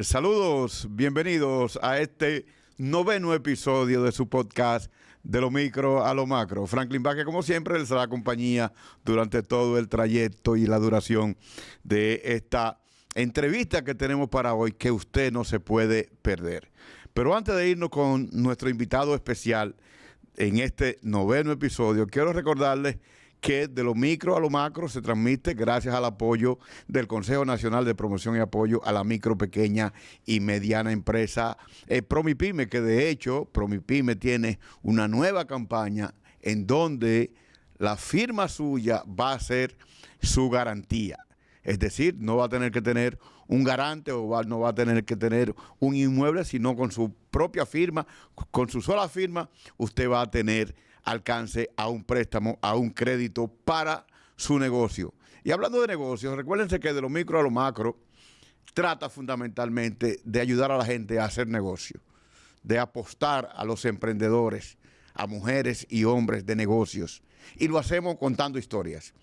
Saludos, bienvenidos a este noveno episodio de su podcast De lo micro a lo macro. Franklin Vázquez, como siempre, les hará compañía durante todo el trayecto y la duración de esta entrevista que tenemos para hoy, que usted no se puede perder. Pero antes de irnos con nuestro invitado especial en este noveno episodio, quiero recordarles que De lo micro a lo macro se transmite gracias al apoyo del Consejo Nacional de Promoción y Apoyo a la Micro, Pequeña y Mediana Empresa, Promipyme, que de hecho Promipyme tiene una nueva campaña en donde la firma suya va a ser su garantía. Es decir, no va a tener que tener un garante o no va a tener que tener un inmueble, sino con su propia firma, con su sola firma, usted va a tener alcance a un préstamo, a un crédito para su negocio. Y hablando de negocios, recuérdense que De lo micro a lo macro trata fundamentalmente de ayudar a la gente a hacer negocio, de apostar a los emprendedores, a mujeres y hombres de negocios. Y lo hacemos contando historias.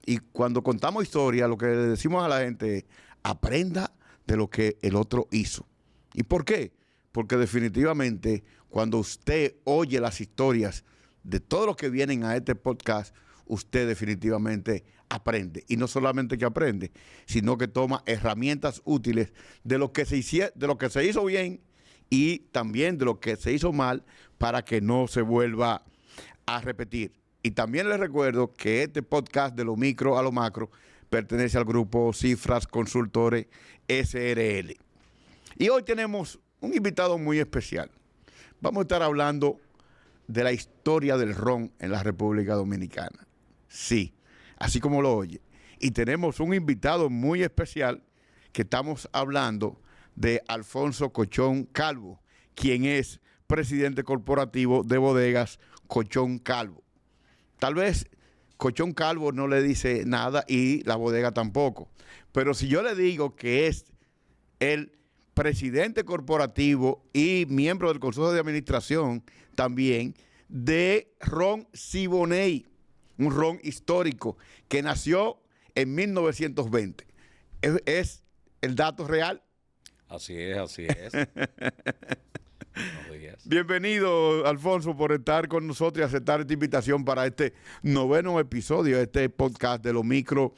Y cuando contamos historias, lo que le decimos a la gente es: aprenda de lo que el otro hizo. ¿Y por qué? Porque definitivamente cuando usted oye las historias de todos los que vienen a este podcast, usted definitivamente aprende. Y no solamente que aprende, sino que toma herramientas útiles de lo que se hizo bien y también de lo que se hizo mal para que no se vuelva a repetir. Y también les recuerdo que este podcast De lo micro a lo macro pertenece al grupo Cifras Consultores SRL. Y hoy tenemos un invitado muy especial. Vamos a estar hablando de la historia del ron en la República Dominicana. Sí, así como lo oye. Y tenemos un invitado muy especial, que estamos hablando de Alfonso Cochón Calvo, quien es presidente corporativo de Bodegas Cochón Calvo. Tal vez Cochón Calvo no le dice nada y la bodega tampoco. Pero si yo le digo que es el presidente corporativo y miembro del Consejo de Administración también de Ron Siboney, un ron histórico que nació en 1920. ¿Es el dato real? Así es, así es. Buenos días. Bienvenido, Alfonso, por estar con nosotros y aceptar esta invitación para este noveno episodio de este podcast De lo micro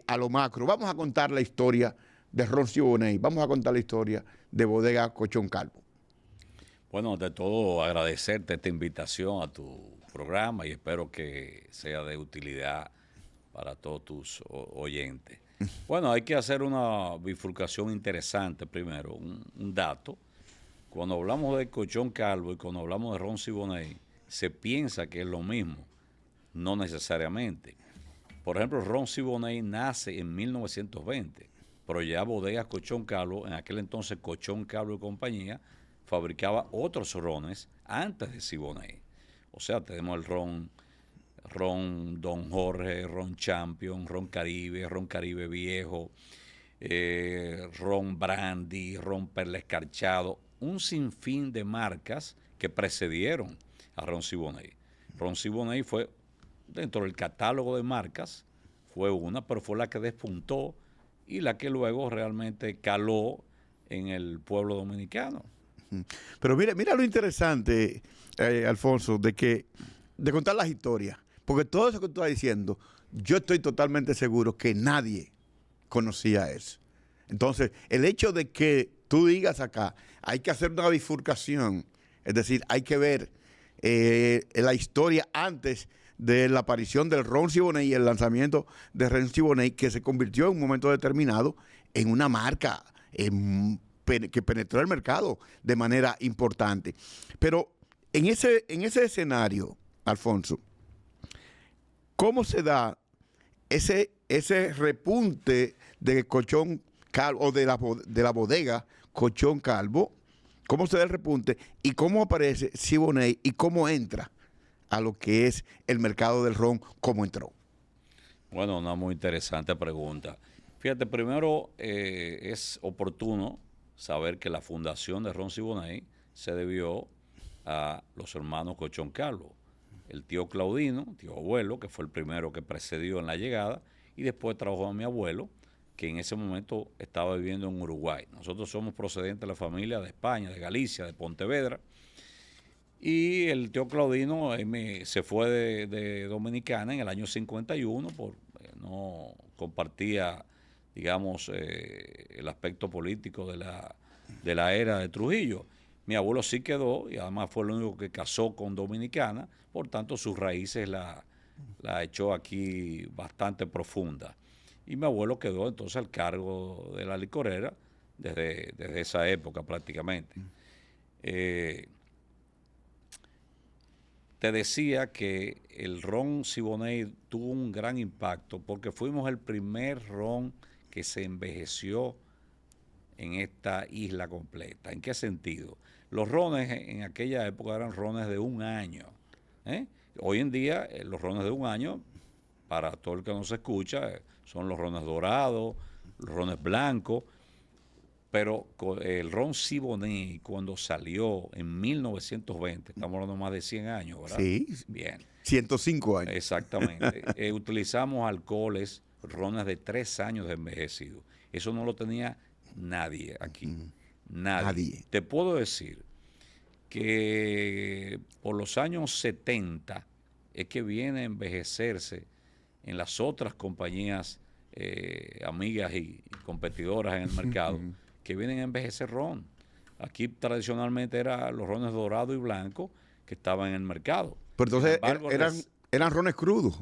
a lo macro. Vamos a contar la historia de Ron Siboney, vamos a contar la historia de Bodega Cochón Calvo. Bueno, de todo agradecerte esta invitación a tu programa y espero que sea de utilidad para todos tus oyentes. Bueno, hay que hacer una bifurcación interesante primero, un dato. Cuando hablamos de Cochón Calvo y cuando hablamos de Ron Siboney, se piensa que es lo mismo, no necesariamente. Por ejemplo, Ron Siboney nace en 1920, pero ya Bodegas Cochón Calvo, en aquel entonces Cochón Calvo y compañía, fabricaba otros rones antes de Siboney. O sea, tenemos el ron Don Jorge, ron Champion, ron Caribe Viejo, ron Brandy, ron Perla Escarchado, un sinfín de marcas que precedieron a Ron Siboney. Ron Siboney fue, dentro del catálogo de marcas, fue una, pero fue la que despuntó y la que luego realmente caló en el pueblo dominicano. Pero mira lo interesante, Alfonso, de contar las historias. Porque todo eso que tú estás diciendo, yo estoy totalmente seguro que nadie conocía eso. Entonces, el hecho de que tú digas acá, hay que hacer una bifurcación, es decir, hay que ver la historia antes de la aparición del Ron Siboney y el lanzamiento de Ron Siboney, que se convirtió en un momento determinado en una marca que penetró el mercado de manera importante. Pero en ese escenario, Alfonso, ¿cómo se da ese repunte de Cochón Calvo o de la bodega Cochón Calvo? ¿Cómo se da el repunte y cómo aparece Siboney y cómo entra a lo que es el mercado del ron? ¿Cómo entró? Bueno, una muy interesante pregunta. Fíjate, primero es oportuno saber que la fundación de Ron Siboney se debió a los hermanos Cochón Calvo. El tío Claudino, tío abuelo, que fue el primero que precedió en la llegada, y después trabajó a mi abuelo, que en ese momento estaba viviendo en Uruguay. Nosotros somos procedentes de la familia de España, de Galicia, de Pontevedra. Y el tío Claudino se fue de Dominicana en el año 51, no compartía, digamos, el aspecto político de la era de Trujillo. Mi abuelo sí quedó y además fue el único que casó con dominicana, por tanto sus raíces la echó aquí bastante profunda. Y mi abuelo quedó entonces al cargo de la licorera desde esa época prácticamente. Te decía que el ron Siboney tuvo un gran impacto porque fuimos el primer ron que se envejeció en esta isla completa. ¿En qué sentido? Los rones en aquella época eran rones de un año. Hoy en día los rones de un año, para todo el que nos escucha, son los rones dorados, los rones blancos, pero el ron Siboney cuando salió en 1920, estamos hablando de más de 100 años, ¿verdad? Sí. Bien. 105 años. Exactamente. Utilizamos alcoholes, rones de 3 años de envejecido. Eso no lo tenía nadie aquí. Nadie. Te puedo decir que por los años 70 es que viene a envejecerse en las otras compañías amigas y competidoras en el mercado que vienen a envejecer ron. Aquí tradicionalmente eran los rones dorado y blanco que estaban en el mercado. Pero entonces eran rones crudos.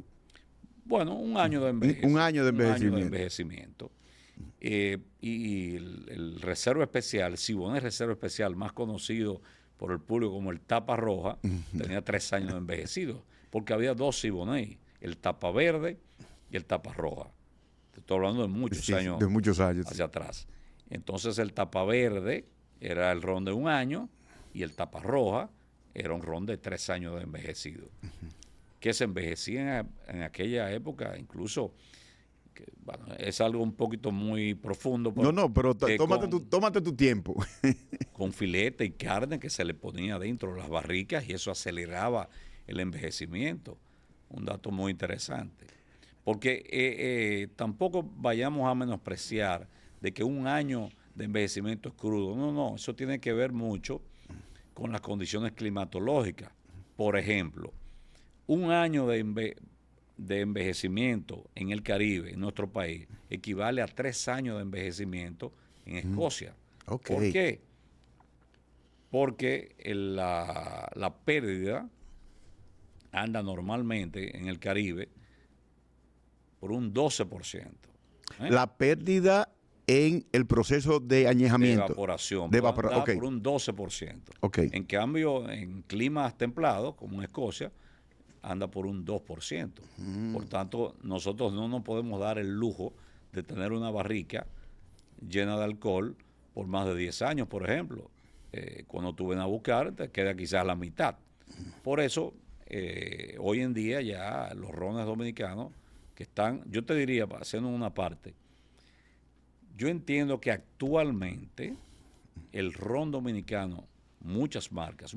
Bueno, un año de envejecimiento. Un año de envejecimiento. Un año de envejecimiento. Y el reserva especial, Siboney Reserva Especial, más conocido por el público como el tapa roja, tenía 3 años de envejecido, porque había 2 Siboney, el tapa verde y el tapa roja. Te estoy hablando de muchos años. De muchos años. Hacia atrás. Entonces el tapa verde era el ron de un año y el tapa roja era un ron de 3 años de envejecido. Que se envejecía en aquella época, incluso, bueno, es algo un poquito muy profundo. Pero tómate tu tiempo. Con filete y carne que se le ponía dentro de las barricas y eso aceleraba el envejecimiento. Un dato muy interesante. Porque tampoco vayamos a menospreciar de que un año de envejecimiento es crudo. No, eso tiene que ver mucho con las condiciones climatológicas. Por ejemplo, un año de envejecimiento en el Caribe, en nuestro país, equivale a 3 años de envejecimiento en Escocia. Okay. ¿Por qué? Porque la pérdida anda normalmente en el Caribe por un 12%. La pérdida en el proceso de añejamiento. De evaporación. Okay. Por un 12%. Okay. En cambio, en climas templados, como en Escocia, anda por un 2%. Por tanto, nosotros no nos podemos dar el lujo de tener una barrica llena de alcohol por más de 10 años, por ejemplo. Cuando tú vienes a buscar, te queda quizás la mitad. Por eso, hoy en día ya los rones dominicanos que están, yo te diría, haciendo una parte, yo entiendo que actualmente el ron dominicano, muchas marcas,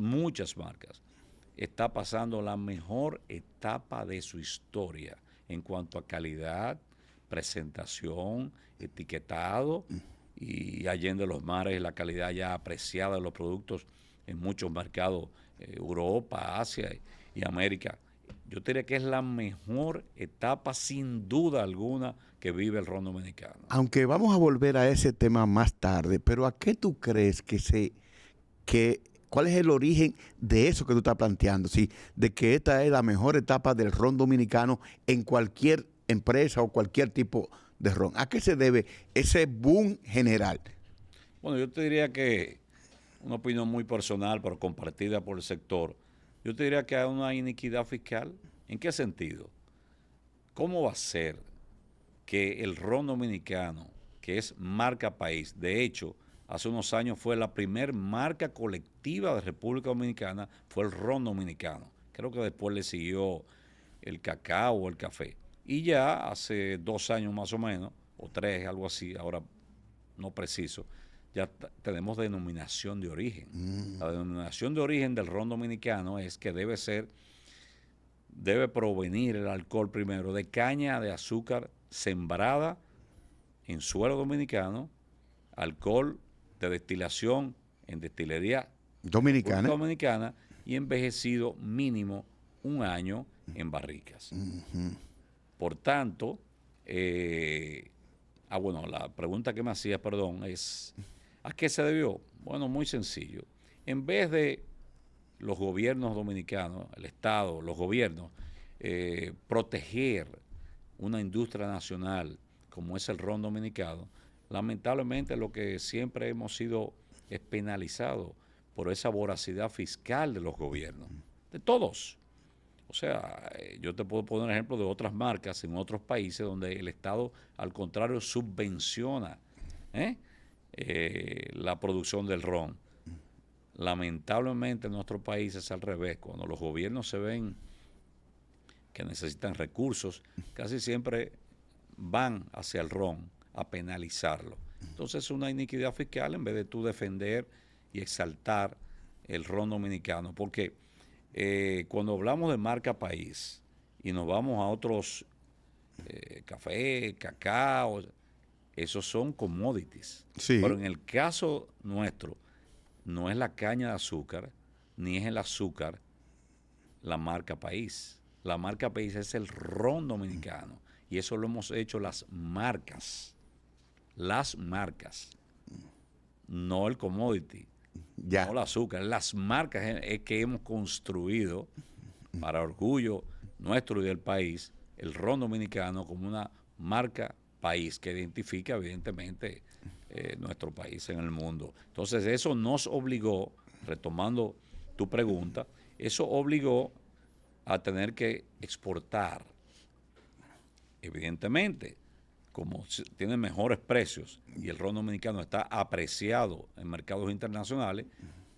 está pasando la mejor etapa de su historia en cuanto a calidad, presentación, etiquetado y allende los mares, la calidad ya apreciada de los productos en muchos mercados, Europa, Asia y América. Yo te diría que es la mejor etapa, sin duda alguna, que vive el ron dominicano. Aunque vamos a volver a ese tema más tarde, pero ¿a qué tú crees cuál es el origen de eso que tú estás planteando? ¿Sí? De que esta es la mejor etapa del ron dominicano en cualquier empresa o cualquier tipo de ron. ¿A qué se debe ese boom general? Bueno, yo te diría que una opinión muy personal, pero compartida por el sector. Yo te diría que hay una iniquidad fiscal. ¿En qué sentido? ¿Cómo va a ser que el ron dominicano, que es marca país, de hecho, hace unos años fue la primer marca colectiva de República Dominicana, fue el ron dominicano? Creo que después le siguió el cacao o el café. Y ya hace 2 años más o menos, o 3, algo así, ahora no preciso, ya tenemos denominación de origen. La denominación de origen del ron dominicano es que debe provenir el alcohol primero de caña de azúcar sembrada en suelo dominicano, alcohol de destilación en destilería Dominicana. dominicana y envejecido mínimo 1 año en barricas. Por tanto, bueno, la pregunta que me hacía, perdón, es ¿a qué se debió? Bueno, muy sencillo. En vez de los gobiernos dominicanos, el Estado, los gobiernos, proteger una industria nacional como es el ron dominicano, lamentablemente lo que siempre hemos sido es penalizados por esa voracidad fiscal de los gobiernos, de todos. O sea, yo te puedo poner ejemplo de otras marcas en otros países donde el Estado, al contrario, subvenciona la producción del ron. Lamentablemente en nuestro país es al revés. Cuando los gobiernos se ven que necesitan recursos, casi siempre van hacia el ron a penalizarlo. Entonces es una iniquidad fiscal en vez de tú defender y exaltar el ron dominicano. Porque cuando hablamos de marca país y nos vamos a otros café, cacao, esos son commodities. Sí. Pero en el caso nuestro, no es la caña de azúcar, ni es el azúcar la marca país. La marca país es el ron dominicano. Y eso lo hemos hecho las marcas. Las marcas. No el commodity. Ya. No el azúcar. Las marcas es que hemos construido para orgullo nuestro y del país el ron dominicano como una marca país que identifica evidentemente nuestro país en el mundo. Entonces eso nos obligó, retomando tu pregunta, eso obligó a tener que exportar. Evidentemente, como tiene mejores precios y el ron dominicano está apreciado en mercados internacionales,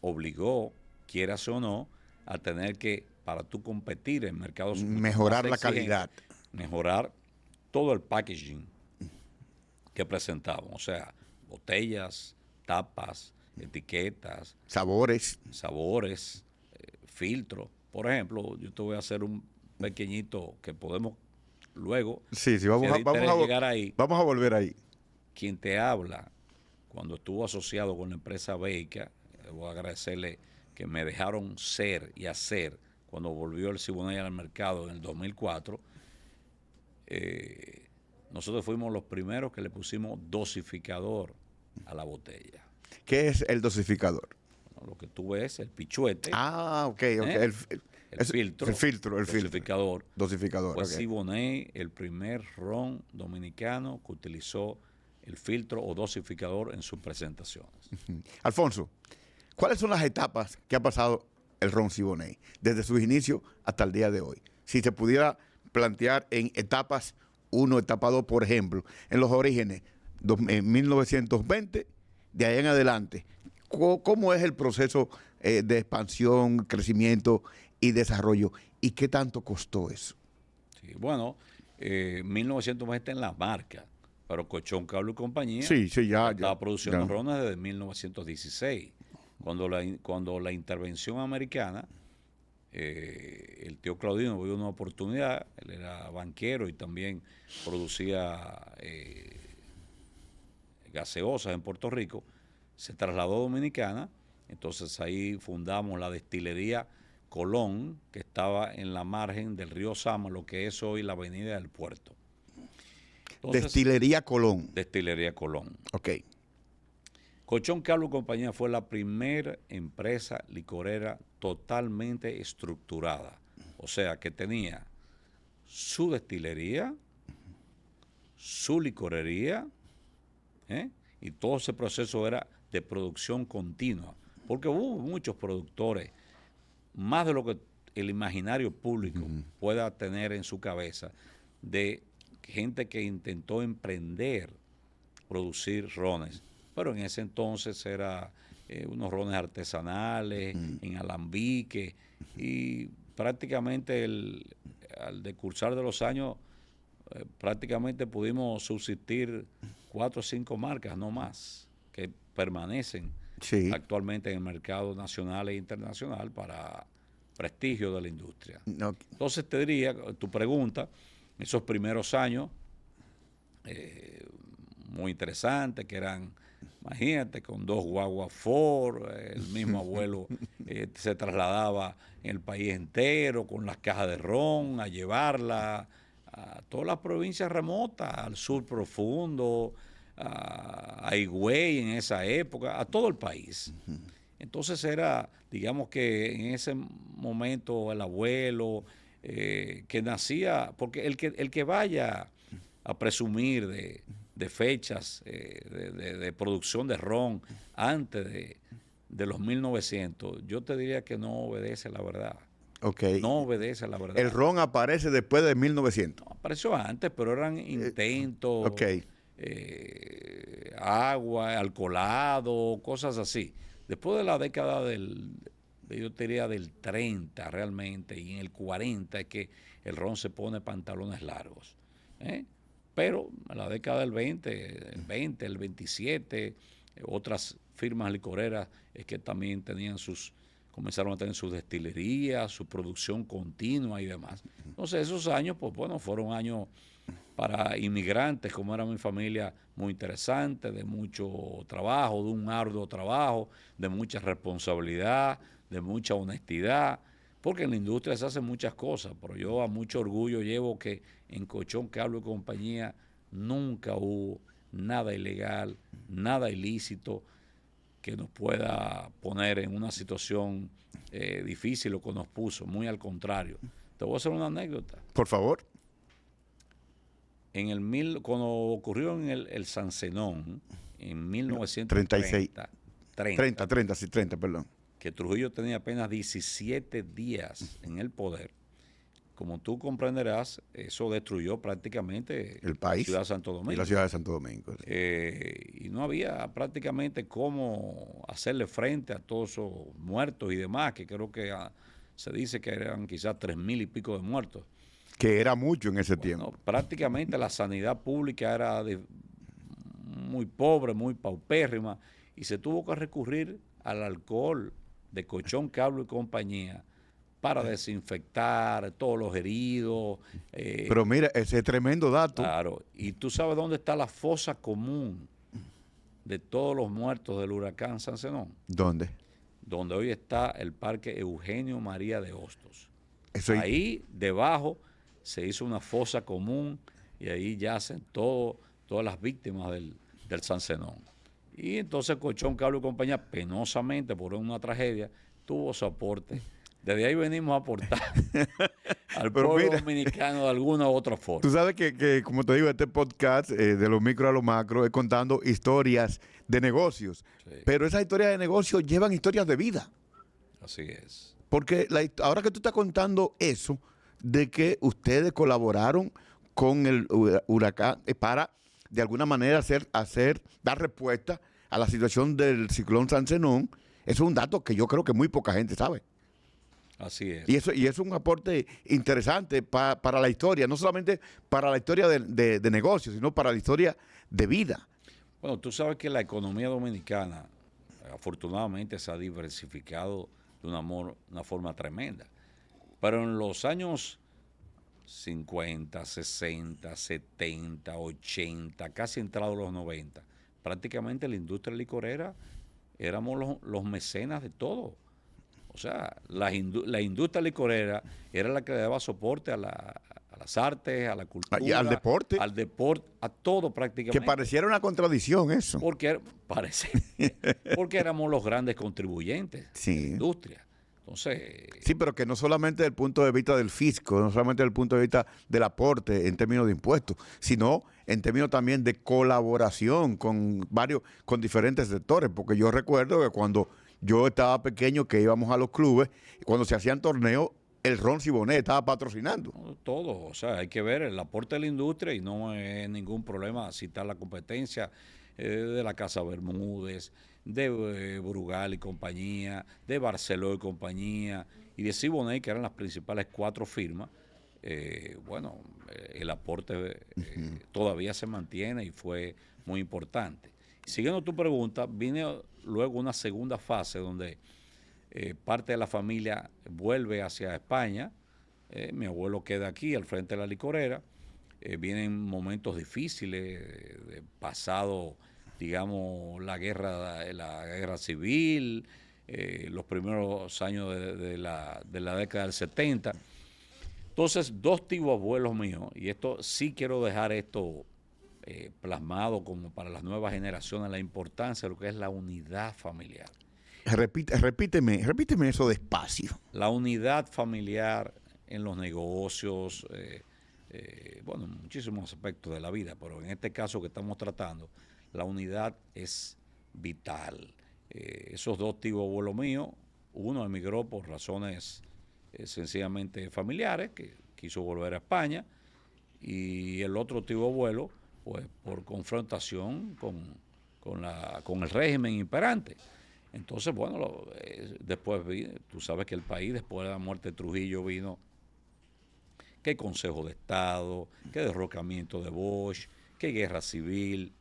obligó, quieras o no, a tener que, para tú competir en mercados mejorar la calidad, mejorar todo el packaging que presentamos, o sea, botellas, tapas, etiquetas, sabores, filtros. Por ejemplo, yo te voy a hacer un pequeñito que podemos luego llegar ahí. Vamos a volver ahí. Quien te habla, cuando estuvo asociado con la empresa Beica, voy a agradecerle que me dejaron ser y hacer cuando volvió el Siboney al mercado en el 2004. Nosotros fuimos los primeros que le pusimos dosificador a la botella. ¿Qué es el dosificador? Bueno, lo que tú ves, el pichuete. Ah, ok. El filtro. El filtro. Dosificador. Fue okay. Siboney el primer ron dominicano que utilizó el filtro o dosificador en sus presentaciones. Alfonso, ¿cuáles son las etapas que ha pasado el ron Siboney desde sus inicios hasta el día de hoy? Si se pudiera plantear en etapas 1, etapa 2, por ejemplo, en los orígenes, en 1920, de ahí en adelante, ¿cómo es el proceso de expansión, crecimiento y desarrollo? ¿Y qué tanto costó eso? Sí, bueno, 1920 en la marca, pero Colchón Cable y compañía estaba produciendo rones desde 1916, cuando la intervención americana, el tío Claudino vio una oportunidad, él era banquero y también producía gaseosas en Puerto Rico, se trasladó a Dominicana, entonces ahí fundamos la destilería Colón, que estaba en la margen del río Sama, lo que es hoy la avenida del puerto. Entonces, Destilería Colón. Destilería Colón. Ok. Colchón Cable y compañía fue la primera empresa licorera totalmente estructurada. O sea, que tenía su destilería, su licorería, y todo ese proceso era de producción continua. Porque hubo muchos productores, más de lo que el imaginario público pueda tener en su cabeza, de gente que intentó emprender, producir rones. Pero en ese entonces era unos rones artesanales, en alambique, y prácticamente al decursar de los años, prácticamente pudimos subsistir 4 o 5 marcas, no más, que permanecen actualmente en el mercado nacional e internacional para prestigio de la industria. No. Entonces te diría, tu pregunta, esos primeros años, muy interesantes, que eran, imagínate, con 2 guaguas Ford, el mismo abuelo se trasladaba en el país entero con las cajas de ron a llevarla a todas las provincias remotas, al sur profundo, a Higüey en esa época, a todo el país. Entonces era, digamos que en ese momento el abuelo que nacía, porque el que vaya a presumir de fechas de producción de ron antes de los 1900, yo te diría que no obedece la verdad. Okay. No obedece la verdad. El ron aparece después de 1900. No, apareció antes, pero eran intentos, Okay. Agua, alcoholado, cosas así. Después de la década yo diría del 30 realmente, y en el 40 es que el ron se pone pantalones largos. Pero en la década del 20, el 27, otras firmas licoreras es que también comenzaron a tener sus destilerías, su producción continua y demás. Entonces esos años, pues bueno, fueron años para inmigrantes, como era mi familia, muy interesante, de mucho trabajo, de un arduo trabajo, de mucha responsabilidad, de mucha honestidad, porque en la industria se hacen muchas cosas, pero yo a mucho orgullo llevo que en Colchón Cable y Compañía nunca hubo nada ilegal, nada ilícito que nos pueda poner en una situación difícil o que nos puso, muy al contrario. Te voy a hacer una anécdota. Por favor. Cuando ocurrió en el Sancenón, en 1930, 30, perdón. Que Trujillo tenía apenas 17 días en el poder, como tú comprenderás, eso destruyó prácticamente el país, la ciudad de Santo Domingo. Y la ciudad de Santo Domingo. Sí. Y no había prácticamente cómo hacerle frente a todos esos muertos y demás, que creo que se dice que eran quizás 3,000 y pico de muertos. Que era mucho en ese tiempo. Prácticamente la sanidad pública era muy pobre, muy paupérrima, y se tuvo que recurrir al alcohol de Colchón Cable y Compañía para desinfectar todos los heridos. Pero mira, ese es tremendo dato. Claro, y tú sabes dónde está la fosa común de todos los muertos del huracán Sancenón. ¿Dónde? Donde hoy está el Parque Eugenio María de Hostos. Eso ahí debajo se hizo una fosa común y ahí yacen todas las víctimas del Sancenón. Y entonces Colchón Cable y Compañía, penosamente por una tragedia, tuvo su aporte. Desde ahí venimos a aportar al pueblo dominicano de alguna u otra forma. Tú sabes que como te digo, este podcast de lo micro a lo macro es contando historias de negocios. Sí. Pero esas historias de negocios llevan historias de vida. Así es. Porque ahora que tú estás contando eso, de que ustedes colaboraron con el huracán para, de alguna manera, dar respuesta a la situación del ciclón Sancenón, eso es un dato que yo creo que muy poca gente sabe. Así es. Y eso es un aporte interesante para la historia, no solamente para la historia de negocios, sino para la historia de vida. Bueno, tú sabes que la economía dominicana, afortunadamente, se ha diversificado de una forma tremenda. Pero en los años 50, 60, 70, 80, casi entrados los 90, prácticamente la industria licorera éramos los mecenas de todo. O sea, la industria licorera era la que le daba soporte a las artes, a la cultura. Y al deporte. Al deporte, a todo prácticamente. Que pareciera una contradicción eso. Porque éramos los grandes contribuyentes de la industria. Entonces, sí, pero que no solamente desde el punto de vista del fisco, no solamente desde el punto de vista del aporte en términos de impuestos, sino en términos también de colaboración con diferentes sectores, porque yo recuerdo que cuando yo estaba pequeño, que íbamos a los clubes, cuando se hacían torneos, el Ron Siboney estaba patrocinando. Todo, o sea, hay que ver el aporte de la industria y no es ningún problema citar la competencia de la Casa Bermúdez, de Brugal y compañía, de Barceló y compañía, y de Siboney, que eran las principales 4 firmas. El aporte todavía se mantiene y fue muy importante. Siguiendo tu pregunta, vine luego una segunda fase donde parte de la familia vuelve hacia España. Mi abuelo queda aquí al frente de la licorera. vienen momentos difíciles, pasado, digamos, la guerra civil, los primeros años de la década del 70. Entonces, dos tíos abuelos míos, y esto sí quiero dejar esto plasmado como para las nuevas generaciones, la importancia de lo que es la unidad familiar. Repíteme eso despacio. La unidad familiar en los negocios, bueno, en muchísimos aspectos de la vida, pero en este caso que estamos tratando, la unidad es vital. Esos dos tíos abuelos míos, uno emigró por razones sencillamente familiares, que quiso volver a España, y el otro tío abuelo, pues por confrontación con el régimen imperante. Entonces, bueno, después tú sabes que el país, después de la muerte de Trujillo, vino qué Consejo de Estado, qué derrocamiento de Bosch, qué guerra civil,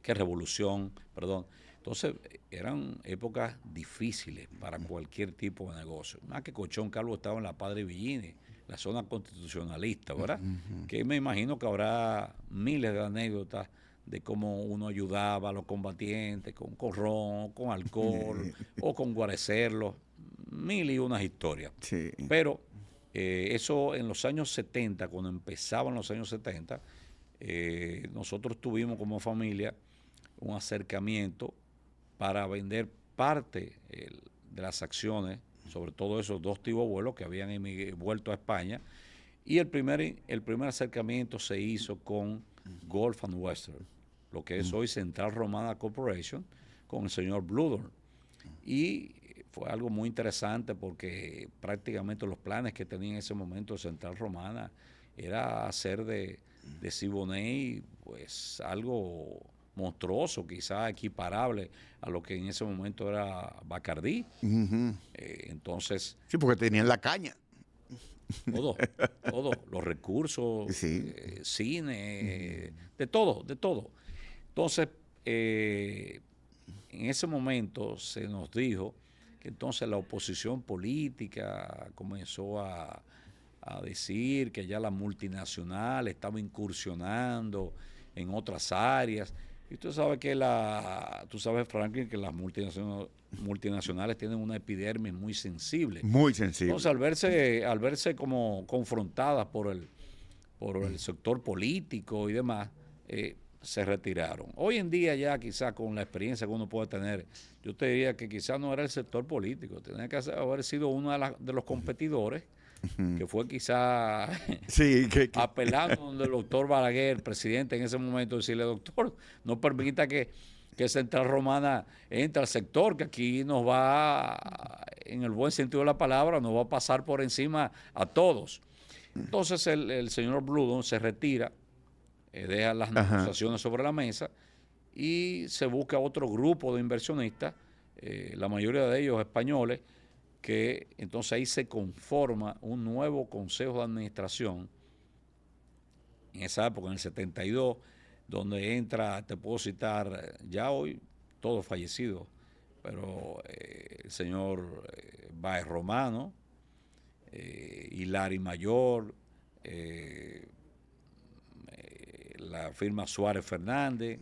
qué revolución, perdón. Entonces, eran épocas difíciles para cualquier tipo de negocio. Más que Colchón Calvo estaba en la Padre Villini, la zona constitucionalista, ¿verdad? Que me imagino que habrá miles de anécdotas de cómo uno ayudaba a los combatientes con ron, con alcohol o con guarecerlos, mil y unas historias. Sí. Pero eso en los años 70, cuando empezaban los años 70, nosotros tuvimos como familia un acercamiento para vender parte de las acciones, sobre todo esos dos tíos abuelos que habían vuelto a España, y el primer acercamiento se hizo con Gulf and Western, lo que es hoy Central Romana Corporation, con el señor Bludor. Y fue algo muy interesante porque prácticamente los planes que tenía en ese momento Central Romana era hacer de Siboney pues algo monstruoso, quizás equiparable a lo que en ese momento era Bacardí. Entonces... Sí, porque tenían la caña. Todo, los recursos, sí. Cine, de todo. Entonces, en ese momento se nos dijo que entonces la oposición política comenzó a decir que ya la multinacional estaba incursionando en otras áreas. Y tú sabes Franklin, que las multinacionales tienen una epidermis muy sensible. Muy sensible. Entonces, al verse como confrontadas por el sector político y demás, se retiraron. Hoy en día ya quizás con la experiencia que uno puede tener, yo te diría que quizás no era el sector político, tenía que haber sido uno de los competidores, que fue quizás apelando donde el doctor Balaguer, presidente en ese momento, decirle, doctor, no permita que Central Romana entre al sector, que aquí nos va, en el buen sentido de la palabra, nos va a pasar por encima a todos. Entonces el señor Bludon se retira, deja las negociaciones sobre la mesa y se busca otro grupo de inversionistas, la mayoría de ellos españoles, que entonces ahí se conforma un nuevo consejo de administración, en esa época, en el 72, donde entra, te puedo citar, ya hoy todos fallecidos, pero el señor Báez Romano, Hilari Mayor, la firma Suárez Fernández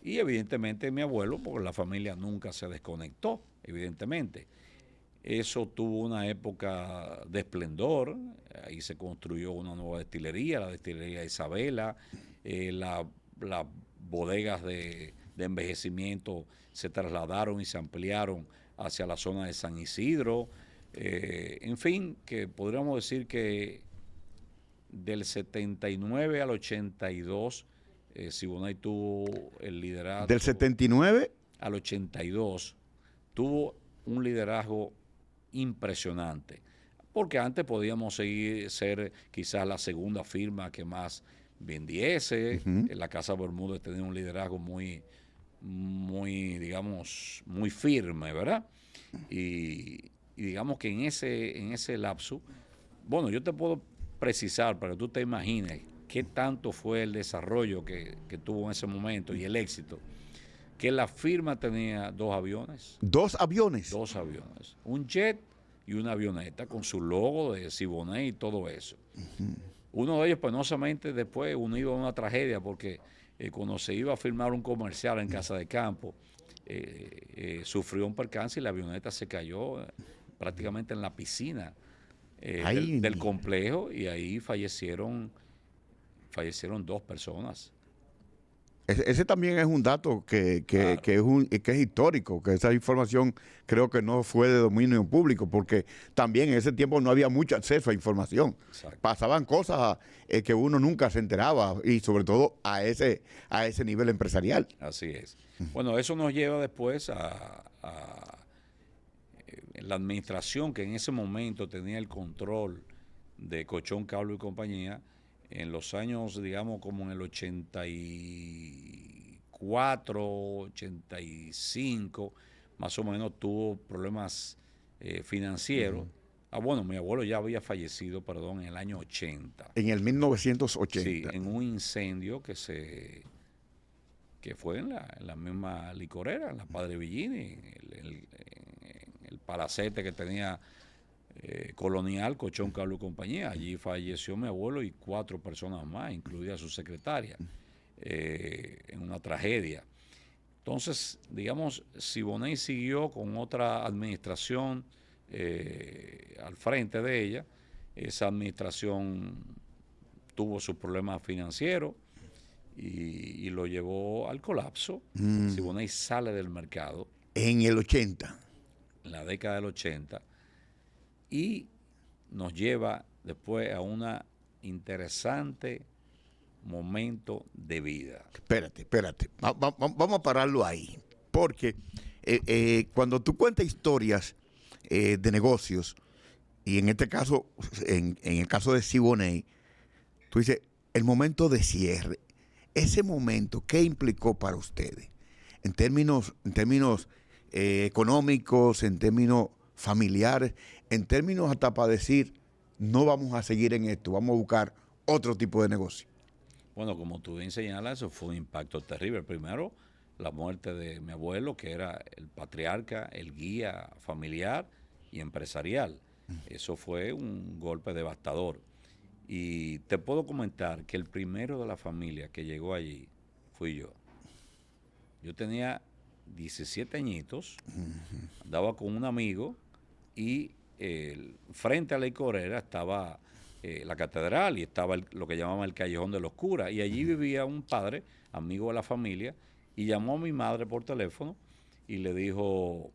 y evidentemente mi abuelo, porque la familia nunca se desconectó, evidentemente. Eso tuvo una época de esplendor, ahí se construyó una nueva destilería, la destilería Isabela, las bodegas de envejecimiento se trasladaron y se ampliaron hacia la zona de San Isidro, en fin, que podríamos decir que del 79 al 82, Siboney tuvo el liderazgo. ¿Del 79? Al 82, tuvo un liderazgo impresionante, porque antes podíamos ser quizás la segunda firma que más vendiese. La Casa Bermúdez tenía un liderazgo muy, digamos, muy firme, ¿verdad? Y digamos que en ese lapso, bueno, yo te puedo precisar para que tú te imagines qué tanto fue el desarrollo que tuvo en ese momento y el éxito, que la firma tenía dos aviones. ¿Dos aviones? Dos aviones. Un jet y una avioneta con su logo de Siboney y todo eso. Uno de ellos penosamente después unido a una tragedia porque cuando se iba a filmar un comercial en Casa de Campo, sufrió un percance y la avioneta se cayó prácticamente en la piscina del complejo y ahí fallecieron 2 personas. Ese también es un dato Claro. que es histórico, que esa información creo que no fue de dominio público, porque también en ese tiempo no había mucho acceso a información. Exacto. Pasaban cosas que uno nunca se enteraba, y sobre todo a ese nivel empresarial. Así es. Bueno, eso nos lleva después a la administración que en ese momento tenía el control de Colchón Calvo y compañía. En los años, digamos, como en el 84, 85, más o menos tuvo problemas financieros. Bueno, mi abuelo ya había fallecido, perdón, en el año 80. En el 1980. Sí, en un incendio que fue en la misma licorera, en la Padre Villini, el palacete que tenía Colonial, Colchón Calvo y compañía. Allí falleció mi abuelo y 4 personas más, incluida su secretaria, en una tragedia. Entonces, digamos, Siboney siguió con otra administración al frente de ella. Esa administración tuvo sus problemas financieros y lo llevó al colapso. Siboney sale del mercado. En el 80. En la década del 80. Y nos lleva después a una interesante momento de vida. Espérate. Vamos a pararlo ahí. Porque cuando tú cuentas historias de negocios, y en este caso, en el caso de Siboney, tú dices, el momento de cierre, ese momento, ¿qué implicó para ustedes? En términos económicos, en términos familiares, en términos hasta para decir, no vamos a seguir en esto, vamos a buscar otro tipo de negocio. Bueno, como tú bien señalas, eso fue un impacto terrible. Primero, la muerte de mi abuelo, que era el patriarca, el guía familiar y empresarial. Eso fue un golpe devastador. Y te puedo comentar que el primero de la familia que llegó allí fui yo. Yo tenía 17 añitos, andaba con un amigo y frente a la licorera estaba la catedral y estaba lo que llamaban el Callejón de los Curas. Y allí vivía un padre, amigo de la familia, y llamó a mi madre por teléfono y le dijo,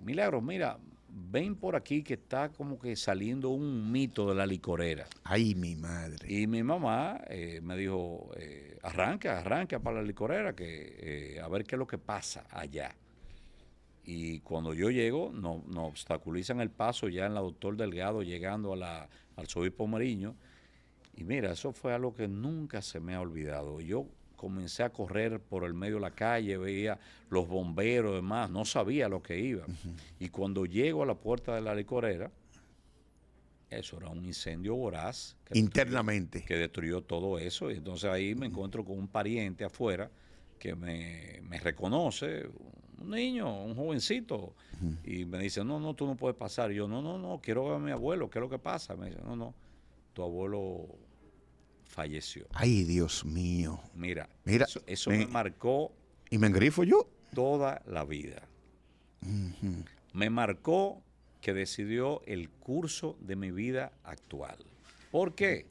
Milagros, mira, ven por aquí que está como que saliendo un mito de la licorera. Ay, mi madre. Y mi mamá me dijo, arranca para la licorera, que a ver qué es lo que pasa allá. Y cuando yo llego, nos obstaculizan el paso ya en la Doctor Delgado, llegando al Arzobispo Meriño. Y mira, eso fue algo que nunca se me ha olvidado. Yo comencé a correr por el medio de la calle, veía los bomberos y demás, no sabía lo que iba. Y cuando llego a la puerta de la licorera, eso era un incendio voraz. Internamente. Que destruyó todo eso. Y entonces ahí me encuentro con un pariente afuera que me reconoce, un niño, un jovencito, y me dice, no, tú no puedes pasar. Y yo, no, quiero ver a mi abuelo, ¿qué es lo que pasa? Me dice, no, tu abuelo falleció. Ay, Dios mío. Mira, eso me marcó. ¿Y me engrifo yo? Toda la vida. Me marcó que decidió el curso de mi vida actual. ¿Por qué?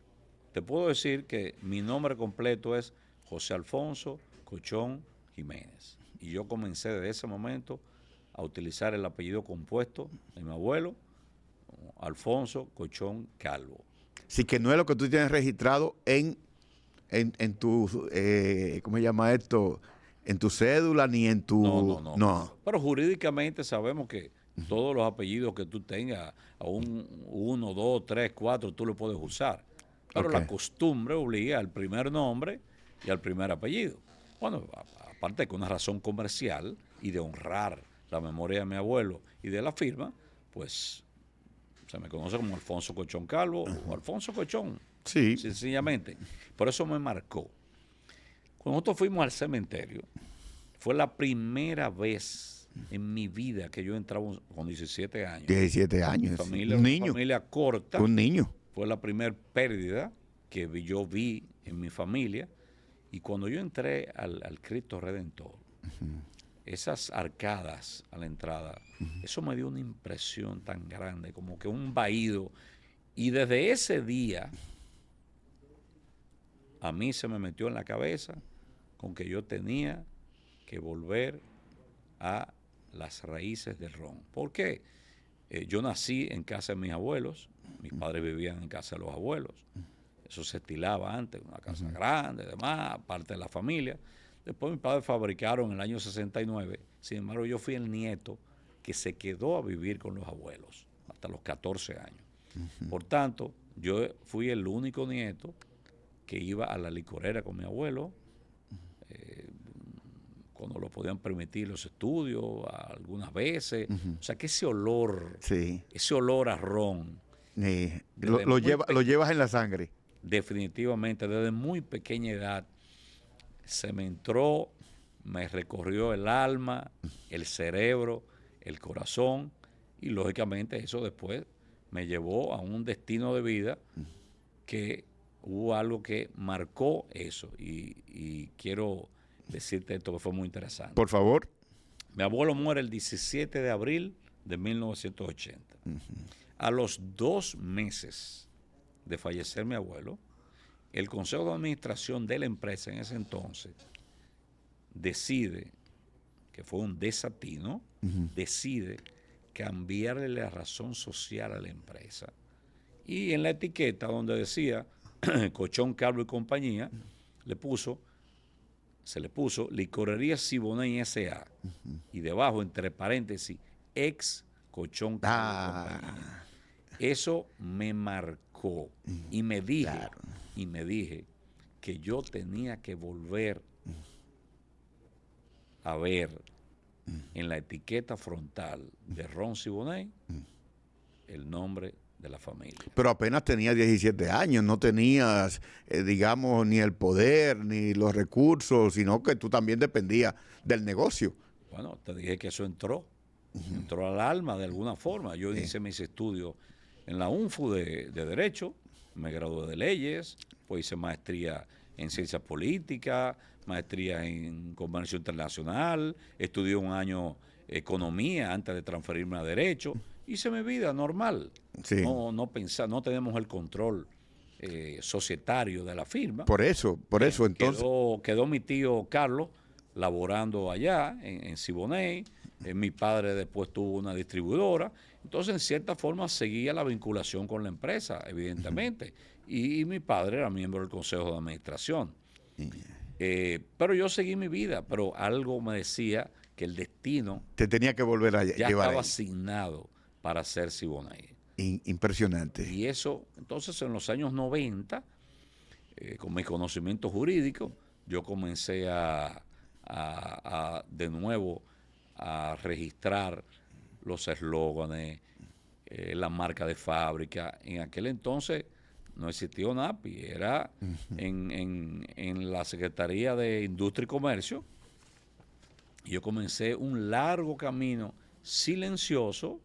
Te puedo decir que mi nombre completo es José Alfonso Colchón Jiménez. Y yo comencé desde ese momento a utilizar el apellido compuesto de mi abuelo, Alfonso Colchón Calvo. Sí, que no es lo que tú tienes registrado en tu, ¿cómo se llama esto? En tu cédula ni en tu... No. Pero jurídicamente sabemos que todos los apellidos que tú tengas, a 1, 2, 3, 4, tú lo puedes usar. Pero la costumbre obliga al primer nombre y al primer apellido. Bueno, aparte que una razón comercial y de honrar la memoria de mi abuelo y de la firma, pues se me conoce como Alfonso Colchón Calvo o Alfonso Colchón, sí, sencillamente. Por eso me marcó. Cuando nosotros fuimos al cementerio, fue la primera vez en mi vida que yo entraba con 17 años. 17 años. Familia, un niño. Familia corta. Un niño. Fue la primera pérdida que yo vi en mi familia. Y cuando yo entré al Cristo Redentor, esas arcadas a la entrada, eso me dio una impresión tan grande, como que un vaído. Y desde ese día, a mí se me metió en la cabeza con que yo tenía que volver a las raíces del ron. ¿Por qué? Yo nací en casa de mis abuelos, mis padres vivían en casa de los abuelos. Eso se estilaba antes, una casa grande, demás, parte de la familia. Después mis padres fabricaron en el año 69. Sin embargo, yo fui el nieto que se quedó a vivir con los abuelos hasta los 14 años. Por tanto, yo fui el único nieto que iba a la licorera con mi abuelo, cuando lo podían permitir los estudios, algunas veces. O sea, que ese olor a ron. Lo llevas en la sangre. Definitivamente, desde muy pequeña edad, se me entró, me recorrió el alma, el cerebro, el corazón, y lógicamente eso después me llevó a un destino de vida que hubo algo que marcó eso, y quiero decirte esto que fue muy interesante. Por favor. Mi abuelo muere el 17 de abril de 1980. A los 2 meses de fallecer mi abuelo, el Consejo de Administración de la empresa en ese entonces decide, que fue un desatino, decide cambiarle la razón social a la empresa. Y en la etiqueta donde decía Colchón, Calvo y compañía, se le puso Licorería Siboney S.A. Y debajo, entre paréntesis, ex Colchón, Calvo y compañía. Eso me marcó y me dije que yo tenía que volver a ver en la etiqueta frontal de Ron Siboney el nombre de la familia. Pero apenas tenías 17 años, no tenías, digamos, ni el poder, ni los recursos, sino que tú también dependías del negocio. Bueno, te dije que eso entró al alma de alguna forma. Yo hice mis estudios en la UNFU de Derecho, me gradué de Leyes, pues hice maestría en Ciencias Políticas, maestría en Comercio Internacional, estudié un año Economía antes de transferirme a Derecho. Hice mi vida normal. Sí. No tenemos el control societario de la firma. Por eso entonces. Quedó mi tío Carlos laborando allá en Siboney. Mi padre después tuvo una distribuidora. Entonces, en cierta forma, seguía la vinculación con la empresa, evidentemente. Y mi padre era miembro del Consejo de Administración. Pero yo seguí mi vida, pero algo me decía que el destino te tenía que volver a ya llevar estaba asignado para ser Siboney. Impresionante. Y eso, entonces, en los años 90, con mis conocimientos jurídicos, yo comencé de nuevo a registrar los eslóganes, la marca de fábrica. En aquel entonces no existía ONAPI, era en la Secretaría de Industria y Comercio. Y yo comencé un largo camino silencioso,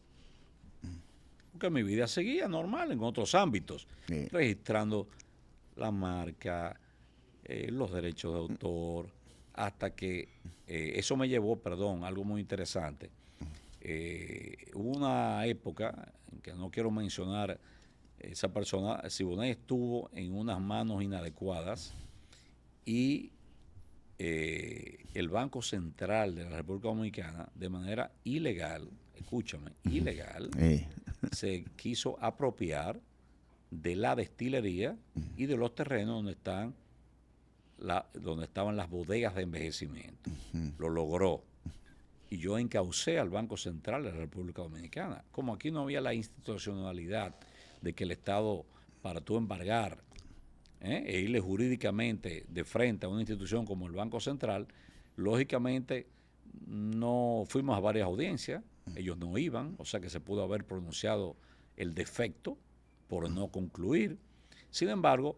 porque mi vida seguía normal en otros ámbitos, registrando la marca, los derechos de autor, hasta que eso me llevó, algo muy interesante. Hubo una época en que no quiero mencionar esa persona, Siboney estuvo en unas manos inadecuadas y el Banco Central de la República Dominicana, de manera ilegal, escúchame, ilegal, se quiso apropiar de la destilería y de los terrenos donde estaban las bodegas de envejecimiento. Lo logró. Y yo encaucé al Banco Central de la República Dominicana. Como aquí no había la institucionalidad de que el Estado, para tú embargar e irle jurídicamente de frente a una institución como el Banco Central, lógicamente no fuimos a varias audiencias, ellos no iban, o sea que se pudo haber pronunciado el defecto por no concluir. Sin embargo,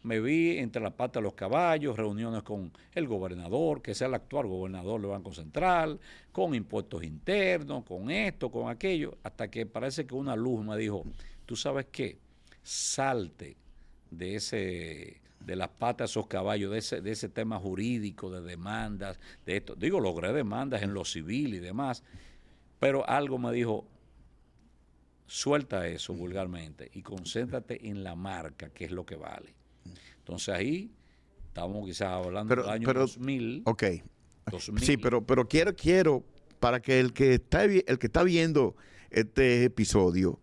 me vi entre la pata de los caballos, reuniones con el gobernador, que sea el actual gobernador del Banco Central, con impuestos internos, con esto, con aquello, hasta que parece que una luz me dijo, ¿tú sabes qué? Salte de las patas de esos caballos, de ese tema jurídico, de demandas, de esto. Digo, logré demandas en lo civil y demás, pero algo me dijo, suelta eso vulgarmente y concéntrate en la marca, que es lo que vale. Entonces ahí estamos quizás hablando del año 2000. Ok. 2000. Sí, pero quiero para que el que está viendo este episodio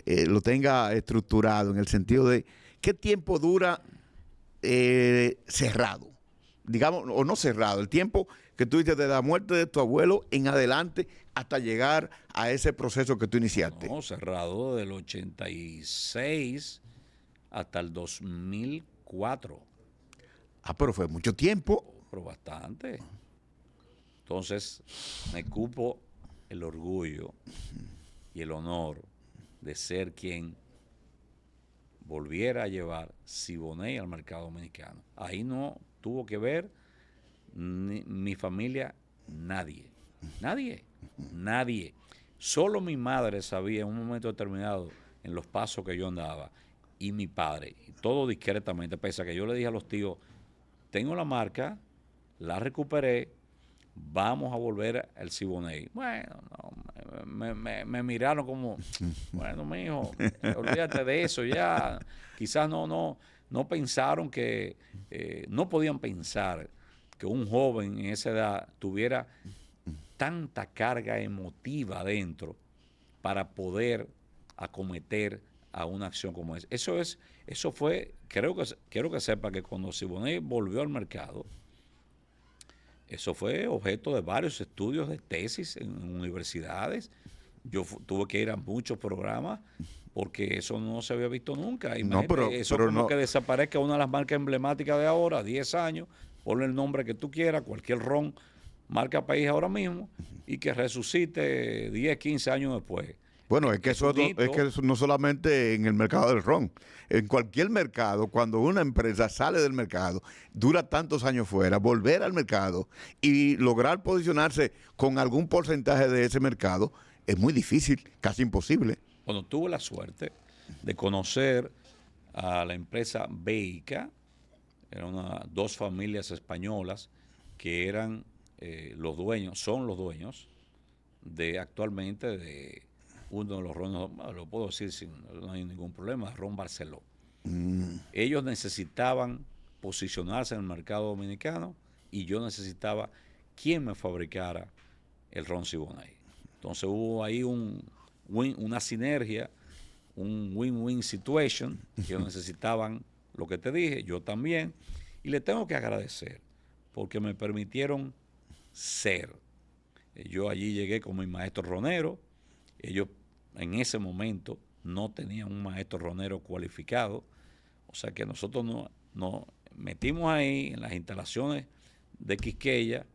lo tenga estructurado en el sentido de qué tiempo dura cerrado, digamos, o no cerrado, el tiempo que tú dices de la muerte de tu abuelo en adelante hasta llegar a ese proceso que tú iniciaste. No, cerrado del 86 hasta el 2004. Pero fue mucho tiempo. Pero bastante. Entonces, me cupo el orgullo y el honor de ser quien volviera a llevar Siboney al mercado dominicano. Ahí no tuvo que ver mi familia, nadie. Solo mi madre sabía en un momento determinado en los pasos que yo andaba y mi padre, y todo discretamente, pese a que yo le dije a los tíos, tengo la marca, la recuperé, vamos a volver al Siboney. Bueno, no, me miraron como, bueno, mijo, olvídate de eso ya. Quizás no pensaron que, no podían pensar que un joven en esa edad tuviera tanta carga emotiva adentro para poder acometer a una acción como esa. Eso fue, quiero que sepa que cuando Siboney volvió al mercado, eso fue objeto de varios estudios de tesis en universidades. Yo tuve que ir a muchos programas porque eso no se había visto nunca. Eso como que desaparezca una de las marcas emblemáticas de ahora, 10 años, ponle el nombre que tú quieras, cualquier ron, marca país ahora mismo, y que resucite 10, 15 años después. Bueno, es que eso no solamente en el mercado del ron. En cualquier mercado, cuando una empresa sale del mercado, dura tantos años fuera, volver al mercado y lograr posicionarse con algún porcentaje de ese mercado es muy difícil, casi imposible. Bueno, tuve la suerte de conocer a la empresa Beica, eran dos familias españolas que eran son los dueños actualmente de uno de los rones, lo puedo decir no hay ningún problema, Ron Barceló. Ellos necesitaban posicionarse en el mercado dominicano y yo necesitaba quien me fabricara el ron Siboney. Entonces hubo ahí una sinergia, un win-win situation, que ellos necesitaban lo que te dije, yo también, y le tengo que agradecer porque me permitieron ser. Yo allí llegué con mi maestro ronero. Ellos en ese momento no tenían un maestro ronero cualificado, o sea que nosotros nos metimos ahí en las instalaciones de Quisqueya,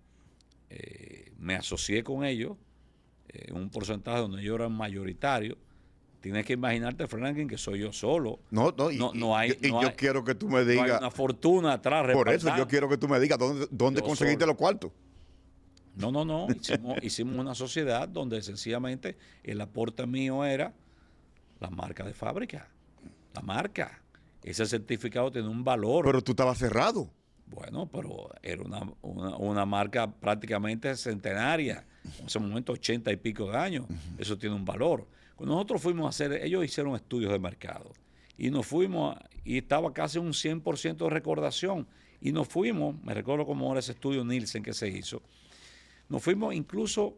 me asocié con ellos, un porcentaje donde yo era mayoritario. Tienes que imaginarte, Franklin, que soy yo solo. Yo quiero que tú me digas. No hay una fortuna atrás. Por eso yo quiero que tú me digas dónde conseguiste los cuartos. No. Hicimos una sociedad donde sencillamente el aporte mío era la marca de fábrica. La marca. Ese certificado tiene un valor. Pero tú estabas cerrado. Bueno, pero era una marca prácticamente centenaria. En ese momento 80 y pico de años. Eso tiene un valor. Cuando nosotros fuimos a hacer, ellos hicieron estudios de mercado. Y nos fuimos, y estaba casi un 100% de recordación. Y nos fuimos, me recuerdo cómo era ese estudio Nielsen que se hizo. Nos fuimos, incluso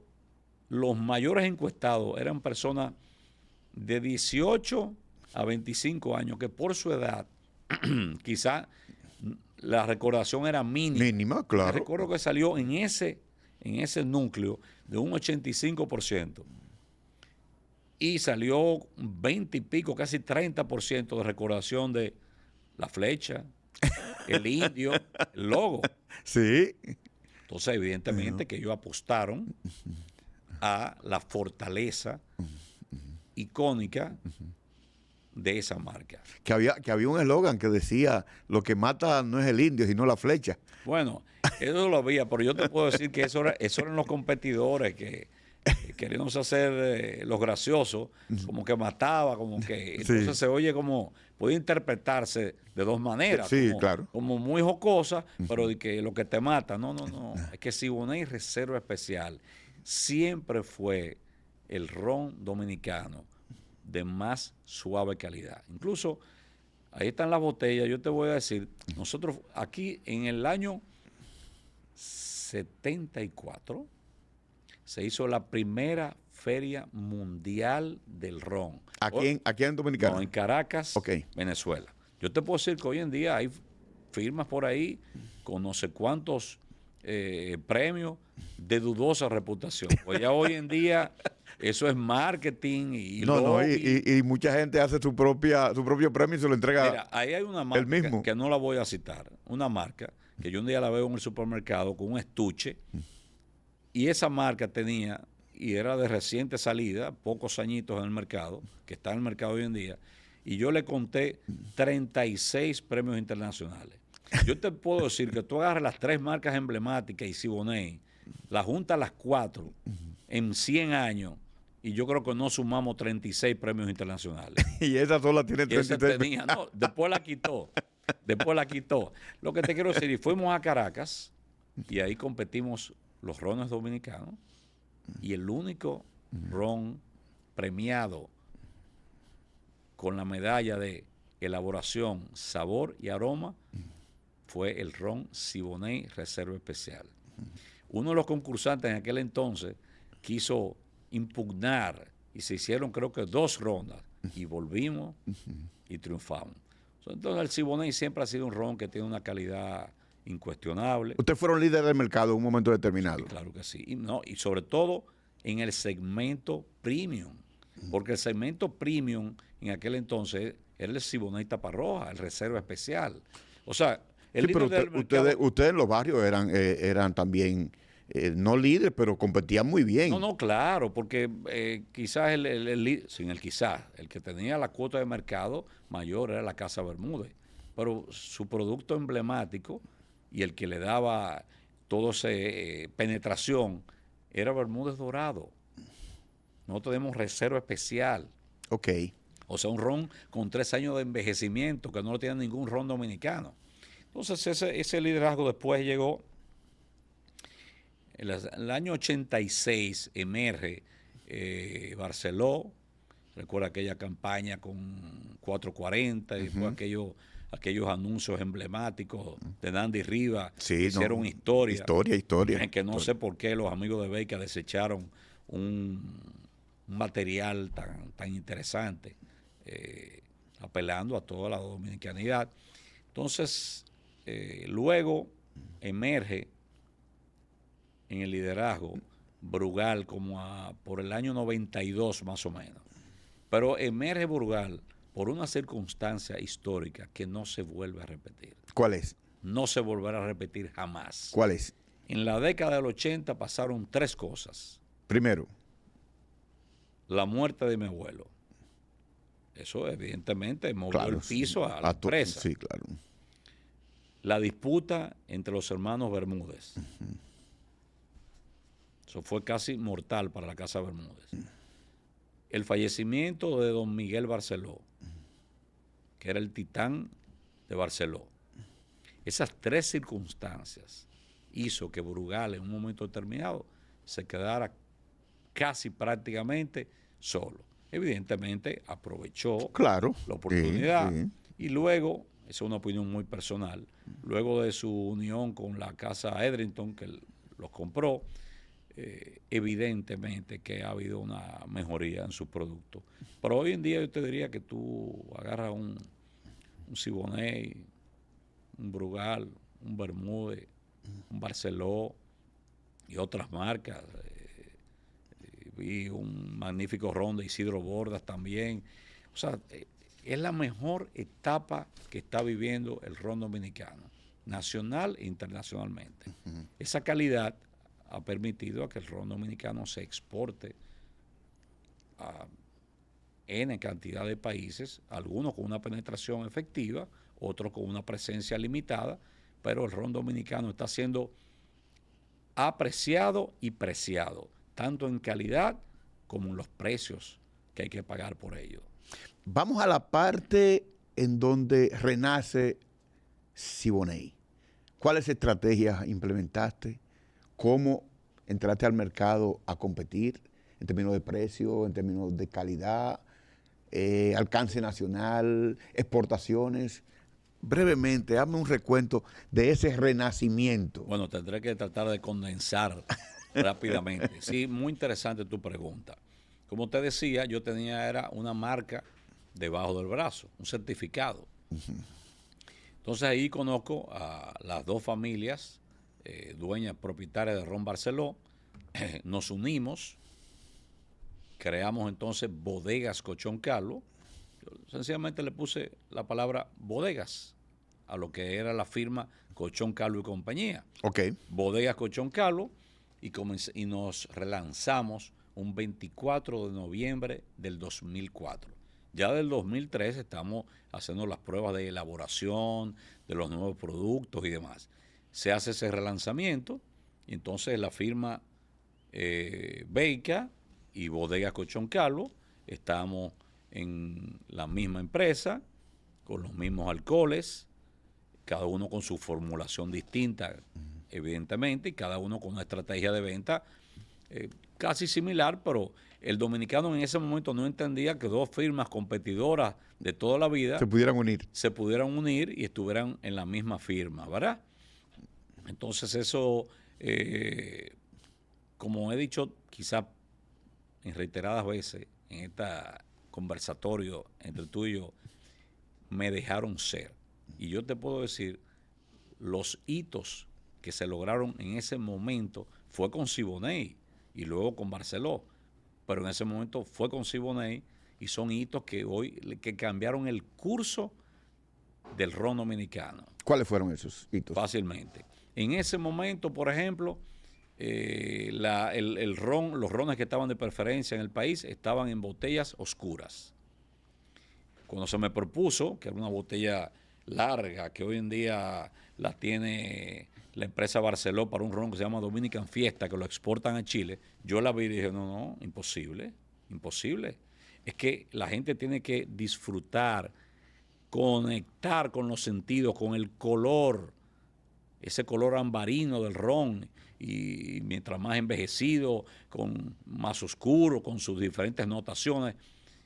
los mayores encuestados eran personas de 18 a 25 años que por su edad quizá la recordación era mínima. Mínima, claro. Me recuerdo que salió en ese núcleo de un 85% y salió 20 y pico, casi 30% de recordación de la flecha, el indio, el logo. Sí. Entonces, evidentemente que ellos apostaron a la fortaleza icónica de esa marca. Que había un eslogan que decía, lo que mata no es el indio, sino la flecha. Bueno, eso lo había, pero yo te puedo decir que eso eran los competidores queriéndose hacer los graciosos, como que mataba, como que... Entonces Sí. se oye como... Puede interpretarse de dos maneras. Sí, como, claro. como muy jocosa, pero de que lo que te mata. No, no, no. Es que Siboney Reserva Especial siempre fue el ron dominicano de más suave calidad. Incluso, ahí están las botellas. Yo te voy a decir, nosotros aquí en el año 74 se hizo la primera feria mundial del ron. Aquí en Dominicana. No, en Caracas, Ok. Venezuela. Yo te puedo decir que hoy en día hay firmas por ahí con no sé cuántos premios de dudosa reputación. Pues ya hoy en día eso es marketing y No, no, lobby. y mucha gente hace su propio premio y se lo entrega Mira, ahí hay una el marca mismo. que no la voy a citar, una marca que yo un día la veo en el supermercado con un estuche y esa marca tenía, y era de reciente salida, pocos añitos en el mercado, que está en el mercado hoy en día, y yo le conté 36 premios internacionales. Yo te puedo decir que tú agarras las 3 marcas emblemáticas y Siboney, las juntas las 4 en 100 años, y yo creo que no sumamos 36 premios internacionales. Y esa sola tiene Y esa 33. tenía, no, después la quitó. Después la quitó. Lo que te quiero decir, y fuimos a Caracas y ahí competimos los rones dominicanos y el único ron premiado con la medalla de elaboración, sabor y aroma fue el ron Siboney Reserva Especial. Uno de los concursantes en aquel entonces quiso impugnar y se hicieron creo que 2 rondas y volvimos y triunfamos. Entonces el Siboney siempre ha sido un ron que tiene una calidad incuestionable. Ustedes fueron líderes del mercado en un momento determinado. Sí, claro que sí. Y, no, y sobre todo en el segmento premium. Porque el segmento premium en aquel entonces era el Siboney Taparroja, el Reserva Especial. O sea, el Sí, pero líder del mercado... ustedes en los barrios eran también, no líderes, pero competían muy bien. No, no, claro, porque quizás sin el quizás, el que tenía la cuota de mercado mayor era la Casa Bermúdez, pero su producto emblemático y el que le daba toda esa penetración era Bermúdez Dorado. Nosotros tenemos Reserva Especial, Ok. o sea, un ron con 3 años de envejecimiento que no lo tiene ningún ron dominicano. Entonces ese liderazgo después llegó. En el año 86 emerge Barceló, recuerda aquella campaña con 440 y después aquellos anuncios emblemáticos de Dandy Rivas Sí, que hicieron no, historia, en que no historia. sé por qué los amigos de Beca desecharon un material tan interesante, apelando a toda la dominicanidad. Entonces, luego emerge en el liderazgo Brugal como por el año 92 más o menos. Pero emerge Brugal por una circunstancia histórica que no se vuelve a repetir. ¿Cuál es? No se volverá a repetir jamás. ¿Cuál es? En la década del 80 pasaron 3 cosas. Primero, La muerte de mi abuelo. Eso evidentemente movió claro, el piso a la empresa. Sí, claro. La disputa entre los hermanos Bermúdez. Eso fue casi mortal para la Casa Bermúdez. El fallecimiento de don Miguel Barceló, que era el titán de Barceló. Esas 3 circunstancias hizo que Brugal en un momento determinado se quedara casi prácticamente solo. Evidentemente aprovechó Claro. la oportunidad Sí. y luego, esa es una opinión muy personal, luego de su unión con la casa Edrington, que los compró, evidentemente que ha habido una mejoría en sus productos. Pero hoy en día yo te diría que tú agarras un Siboney, un Brugal, un Bermúdez, un Barceló y otras marcas. Vi un magnífico ron de Isidro Bordas también. O sea, es la mejor etapa que está viviendo el ron dominicano, nacional e internacionalmente. Esa calidad ha permitido a que el ron dominicano se exporte a N cantidad de países, algunos con una penetración efectiva, otros con una presencia limitada, pero el ron dominicano está siendo apreciado y preciado, tanto en calidad como en los precios que hay que pagar por ello. Vamos a la parte en donde renace Siboney. ¿Cuáles estrategias implementaste? ¿Cómo entraste al mercado a competir en términos de precio, en términos de calidad, alcance nacional, exportaciones? Brevemente, hazme un recuento de ese renacimiento. Bueno, tendré que tratar de condensar rápidamente. Sí, muy interesante tu pregunta. Como te decía, yo era una marca debajo del brazo, un certificado. Entonces ahí conozco a las dos familias, dueñas propietarias de Ron Barceló. Nos unimos, creamos entonces Bodegas Cochón Carlos. Yo sencillamente le puse la palabra bodegas a lo que era la firma Cochón Carlos y compañía. Ok. Bodegas Cochón Carlos, y nos relanzamos un 24 de noviembre del 2004. Ya del 2003 estamos haciendo las pruebas de elaboración de los nuevos productos y demás. Se hace ese relanzamiento y entonces la firma Beica y Bodegas Cochón Carlos estamos en la misma empresa, con los mismos alcoholes, cada uno con su formulación distinta, evidentemente, y cada uno con una estrategia de venta casi similar, pero el dominicano en ese momento no entendía que dos firmas competidoras de toda la vida se pudieran unir y estuvieran en la misma firma, ¿verdad? Entonces eso, como he dicho quizá en reiteradas veces en este conversatorio entre tú y yo, me dejaron ser. Y yo te puedo decir, los hitos que se lograron en ese momento fue con Siboney y luego con Barceló, pero en ese momento fue con Siboney y son hitos que hoy que cambiaron el curso del ron dominicano. ¿Cuáles fueron esos hitos? Fácilmente. En ese momento, por ejemplo, el ron, los rones que estaban de preferencia en el país estaban en botellas oscuras. Cuando se me propuso, que era una botella larga, que hoy en día la tiene la empresa Barceló para un ron que se llama Dominican Fiesta, que lo exportan a Chile, yo la vi y dije, no, imposible, imposible. Es que la gente tiene que disfrutar, conectar con los sentidos, con el color, ese color ambarino del ron, y mientras más envejecido, con más oscuro, con sus diferentes notaciones.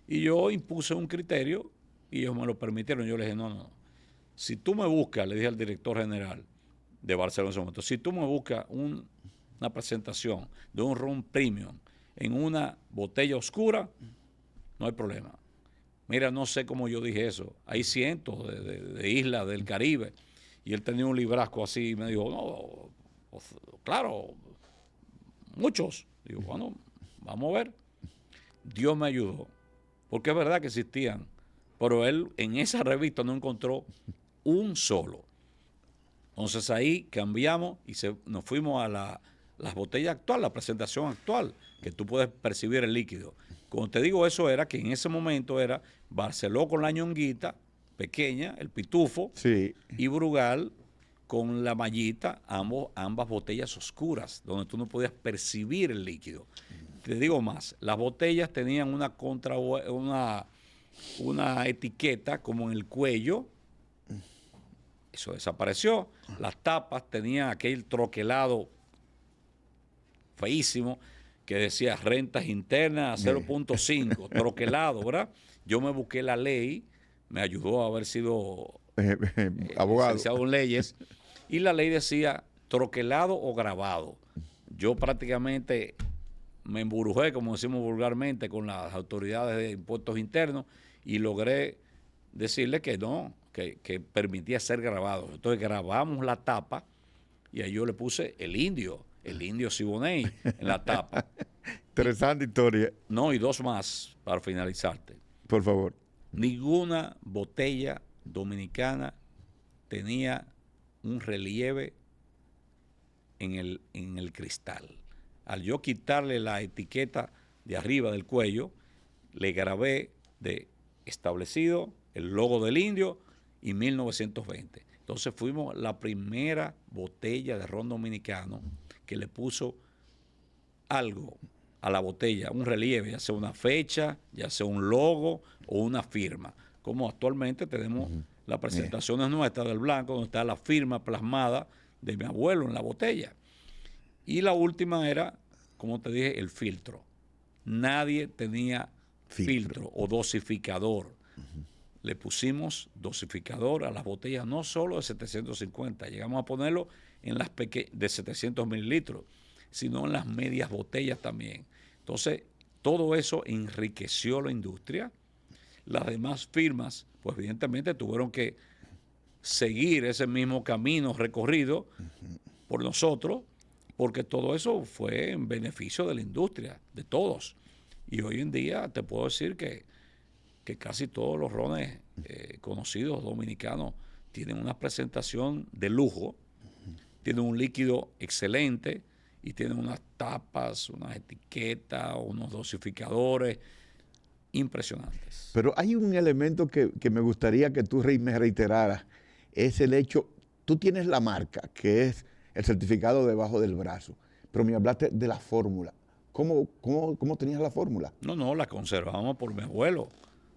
Y yo impuse un criterio y ellos me lo permitieron. Yo le dije, no. Si tú me buscas, le dije al director general de Barcelona en ese momento, si tú me buscas una presentación de un ron premium en una botella oscura, no hay problema. Mira, no sé cómo yo dije eso. Hay cientos de islas del Caribe. Y él tenía un librasco así y me dijo, no, claro, muchos. Digo, bueno, vamos a ver. Dios me ayudó. Porque es verdad que existían. Pero él en esa revista no encontró un solo. Entonces ahí cambiamos y nos fuimos a las botellas actuales, la presentación actual, que tú puedes percibir el líquido. Como te digo, eso era que en ese momento era Barceló con la ñonguita pequeña, el pitufo, sí, y Brugal con la mallita, ambas botellas oscuras, donde tú no podías percibir el líquido. Te digo más, las botellas tenían una etiqueta como en el cuello. Eso desapareció. Las tapas tenían aquel troquelado feísimo que decía rentas internas a 0.5, troquelado, ¿verdad? Yo me busqué la ley, me ayudó a haber sido abogado, licenciado en leyes, y la ley decía troquelado o grabado. Yo prácticamente me emburujé, como decimos vulgarmente, con las autoridades de impuestos internos y logré decirle que no, que permitía ser grabado. Entonces grabamos la tapa y ahí yo le puse el indio Siboney en la tapa. Interesante historia. No, y dos más para finalizarte. Por favor. Ninguna botella dominicana tenía un relieve en el cristal. Al yo quitarle la etiqueta de arriba del cuello, le grabé de establecido el logo del indio y 1920. Entonces fuimos la primera botella de ron dominicano que le puso algo a la botella un relieve, ya sea una fecha, ya sea un logo o una firma. Como actualmente tenemos las presentaciones nuestras del blanco, donde está la firma plasmada de mi abuelo en la botella. Y la última era, como te dije, el filtro. Nadie tenía filtro o dosificador. Le pusimos dosificador a las botellas, no solo de 750, llegamos a ponerlo en las de 700 mililitros, sino en las medias botellas también. Entonces, todo eso enriqueció la industria. Las demás firmas, pues evidentemente tuvieron que seguir ese mismo camino recorrido por nosotros, porque todo eso fue en beneficio de la industria, de todos. Y hoy en día te puedo decir que casi todos los rones conocidos dominicanos tienen una presentación de lujo, tienen un líquido excelente y tienen unas tapas, unas etiquetas, unos dosificadores impresionantes. Pero hay un elemento que me gustaría que tú me reiteraras, es el hecho, tú tienes la marca, que es el certificado debajo del brazo, pero me hablaste de la fórmula. ¿Cómo tenías la fórmula? No, la conservamos por mi abuelo.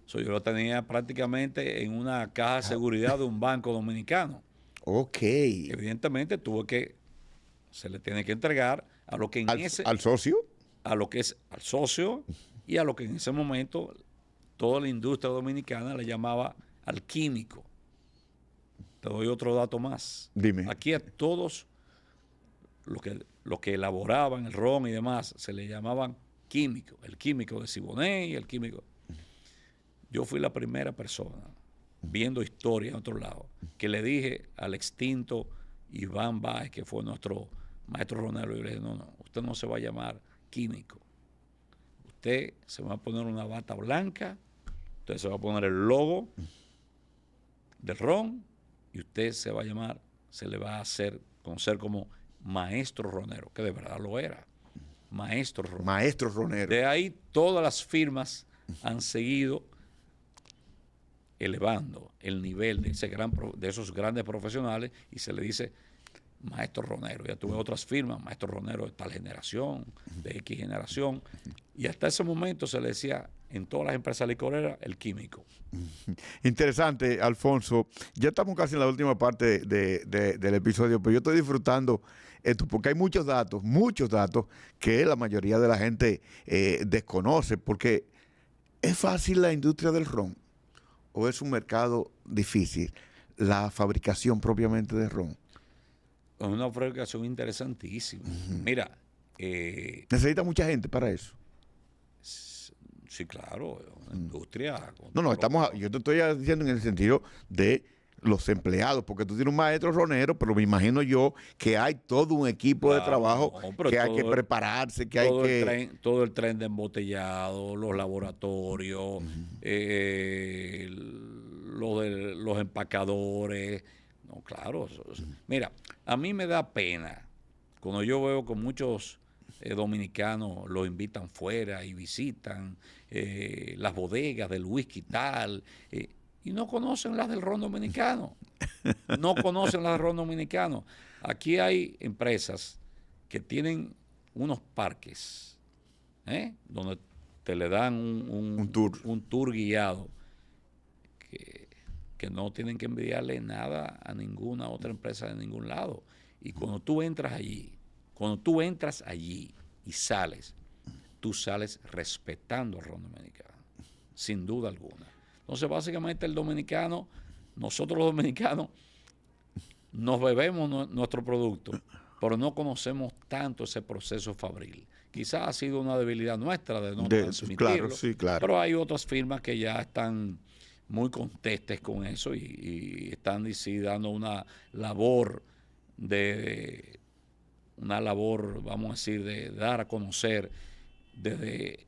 Yo lo tenía prácticamente en una caja de seguridad de un banco dominicano. Ok. Evidentemente se le tiene que entregar a lo que ¿Al socio? A lo que es al socio y a lo que en ese momento toda la industria dominicana le llamaba al químico. Te doy otro dato más. Dime. Aquí a todos los que elaboraban el ron y demás se le llamaban químicos. El químico de Siboney y el químico. Yo fui la primera persona, viendo historia en otro lado, que le dije al extinto Iván Báez, que fue nuestro maestro ronero, y le dije, no, usted no se va a llamar químico. Usted se va a poner una bata blanca, usted se va a poner el logo del ron, y usted se va a llamar, se le va a hacer conocer como maestro ronero, que de verdad lo era. Maestro ronero. Maestro ronero. De ahí todas las firmas han seguido elevando el nivel de esos grandes profesionales y se le dice maestro ronero. Ya tuve otras firmas, maestro ronero de tal generación, de X generación, y hasta ese momento se le decía en todas las empresas licoreras el químico. Interesante, Alfonso. Ya estamos casi en la última parte del episodio, pero yo estoy disfrutando esto porque hay muchos datos que la mayoría de la gente desconoce, porque ¿es fácil la industria del ron o es un mercado difícil la fabricación propiamente de ron? Es una fabricación interesantísima. Mira, ¿necesita mucha gente para eso? Sí, claro, una industria. Yo te estoy diciendo en el sentido de los empleados, porque tú tienes un maestro ronero, pero me imagino yo que hay todo un equipo de trabajo que hay que prepararse, que hay que... Todo el tren de embotellado, los laboratorios, los empacadores. No, claro. Mira, a mí me da pena cuando yo veo que muchos dominicanos los invitan fuera y visitan las bodegas del whisky tal, y no conocen las del ron dominicano. No conocen las del ron dominicano. Aquí hay empresas que tienen unos parques, donde te le dan un tour guiado que no tienen que envidiarle nada a ninguna otra empresa de ningún lado. Y cuando tú entras allí y sales, tú sales respetando el ron dominicano, sin duda alguna. Entonces, básicamente nosotros los dominicanos, nos bebemos nuestro producto, pero no conocemos tanto ese proceso fabril. Quizás ha sido una debilidad nuestra de no transmitirlo, claro. Pero hay otras firmas que ya están muy contestes con eso y están dando una labor, vamos a decir, de dar a conocer desde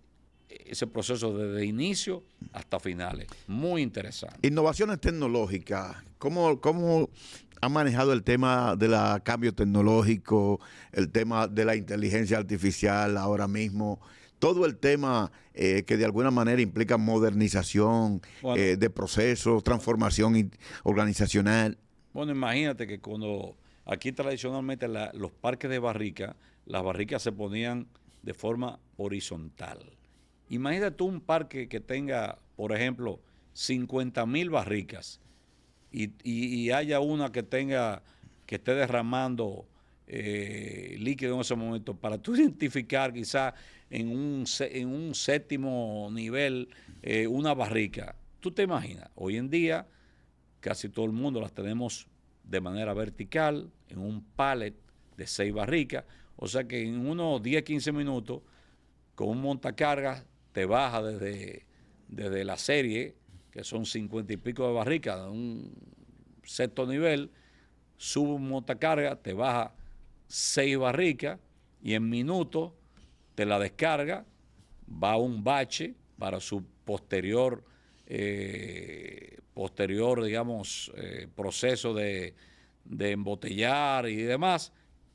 ese proceso desde inicio hasta finales. Muy interesante. Innovaciones tecnológicas. ¿Cómo ha manejado el tema del cambio tecnológico, el tema de la inteligencia artificial ahora mismo? Todo el tema que de alguna manera implica modernización de procesos, transformación organizacional. Bueno, imagínate que cuando aquí tradicionalmente los parques de barrica, las barricas se ponían de forma horizontal. Imagínate tú un parque que tenga, por ejemplo, 50,000 barricas y haya una que esté derramando líquido en ese momento, para tú identificar quizás en un séptimo nivel una barrica. ¿Tú te imaginas? Hoy en día casi todo el mundo las tenemos de manera vertical, en un pallet de 6 barricas, o sea que en unos 10, 15 minutos, con un montacargas, te baja desde la serie, que son 50 y pico de barricas, de un sexto nivel, sube un montacargas, te baja 6 barricas y en minutos te la descarga, va a un bache para su posterior, digamos, proceso de embotellar y demás.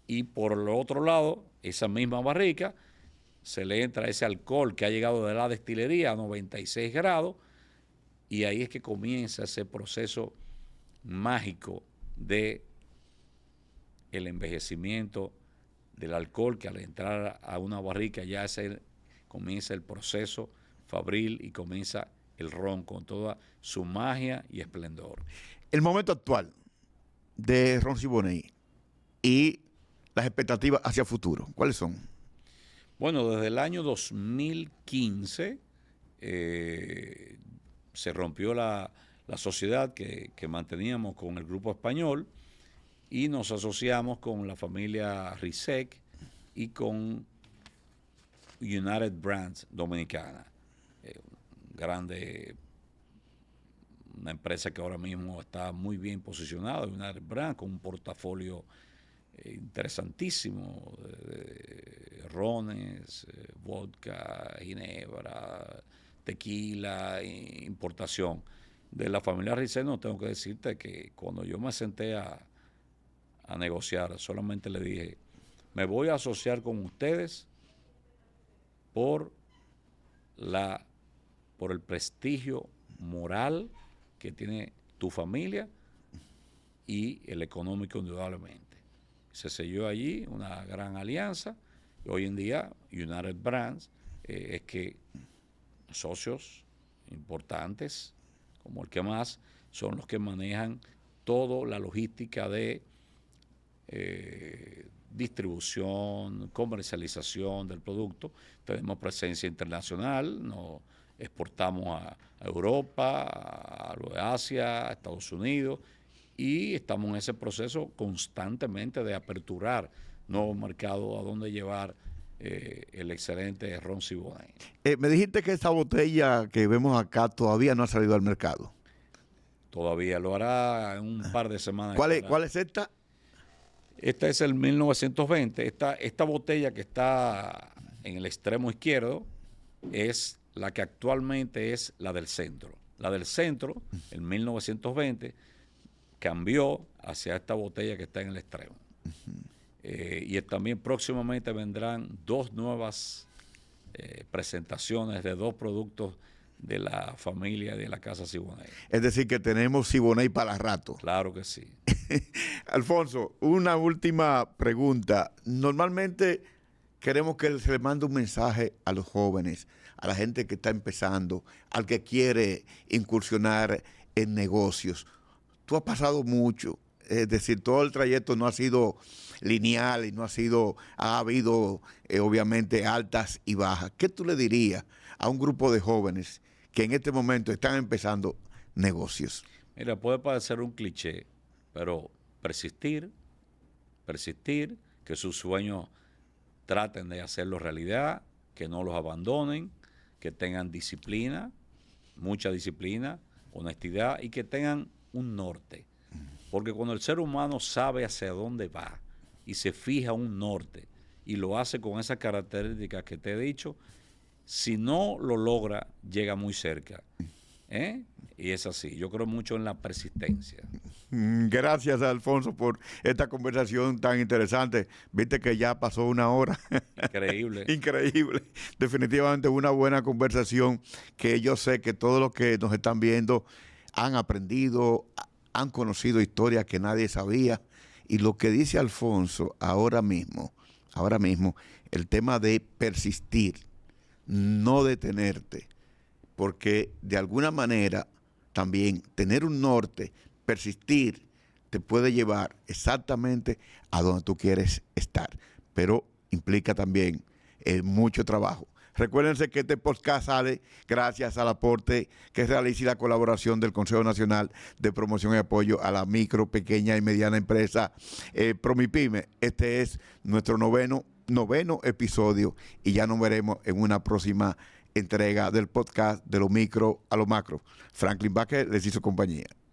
Y por el otro lado, esa misma barrica, se le entra ese alcohol que ha llegado de la destilería a 96 grados y ahí es que comienza ese proceso mágico de el envejecimiento del alcohol, que al entrar a una barrica ya comienza el proceso fabril y comienza el ron con toda su magia y esplendor. El momento actual de Ron Siboney y las expectativas hacia el futuro, ¿cuáles son? Bueno, desde el año 2015 se rompió la sociedad que manteníamos con el grupo español y nos asociamos con la familia Risec y con United Brands Dominicana, una empresa que ahora mismo está muy bien posicionada, United Brands, con un portafolio interesantísimo de rones, vodka, ginebra, tequila, importación. De la familia Risec no tengo que decirte que cuando yo me senté a negociar, solamente le dije, me voy a asociar con ustedes por el prestigio moral que tiene tu familia y el económico indudablemente. Se selló allí una gran alianza y hoy en día United Brands es que socios importantes como el que más son los que manejan toda la logística de distribución, comercialización del producto. Tenemos presencia internacional, nos exportamos a Europa, a Asia, a Estados Unidos, y estamos en ese proceso constantemente de aperturar nuevos mercados a donde llevar el excelente Ron Siboney. Me dijiste que esa botella que vemos acá todavía no ha salido al mercado. Todavía lo hará en un par de semanas. ¿Cuál es esta? Esta es el 1920. Esta botella que está en el extremo izquierdo es la que actualmente es la del centro. La del centro, en 1920, cambió hacia esta botella que está en el extremo. Y también próximamente vendrán 2 nuevas presentaciones de 2 productos de la familia de la Casa Siboney. Es decir, que tenemos Siboney para rato. Claro que sí. Alfonso, una última pregunta. Normalmente queremos que se le mande un mensaje a los jóvenes, a la gente que está empezando, al que quiere incursionar en negocios. Tú has pasado mucho, es decir, todo el trayecto no ha sido lineal y ha habido obviamente altas y bajas. ¿Qué tú le dirías a un grupo de jóvenes que en este momento están empezando negocios? Mira, puede parecer un cliché, pero persistir, que sus sueños traten de hacerlo realidad, que no los abandonen, que tengan disciplina, mucha disciplina, honestidad y que tengan un norte. Porque cuando el ser humano sabe hacia dónde va y se fija un norte y lo hace con esas características que te he dicho, si no lo logra, llega muy cerca. Y es así. Yo creo mucho en la persistencia. Gracias, Alfonso, por esta conversación tan interesante. Viste que ya pasó 1 hora. Increíble. Increíble. Definitivamente una buena conversación que yo sé que todos los que nos están viendo han aprendido, han conocido historias que nadie sabía. Y lo que dice Alfonso ahora mismo ahora mismo, el tema de persistir, no detenerte, porque de alguna manera también tener un norte, persistir, te puede llevar exactamente a donde tú quieres estar, pero implica también mucho trabajo. Recuérdense que este podcast sale gracias al aporte que realiza y la colaboración del Consejo Nacional de Promoción y Apoyo a la Micro, Pequeña y Mediana Empresa, Promipyme. Este es nuestro noveno episodio y ya nos veremos en una próxima entrega del podcast de lo micro a lo macro. Franklin Vázquez les hizo compañía.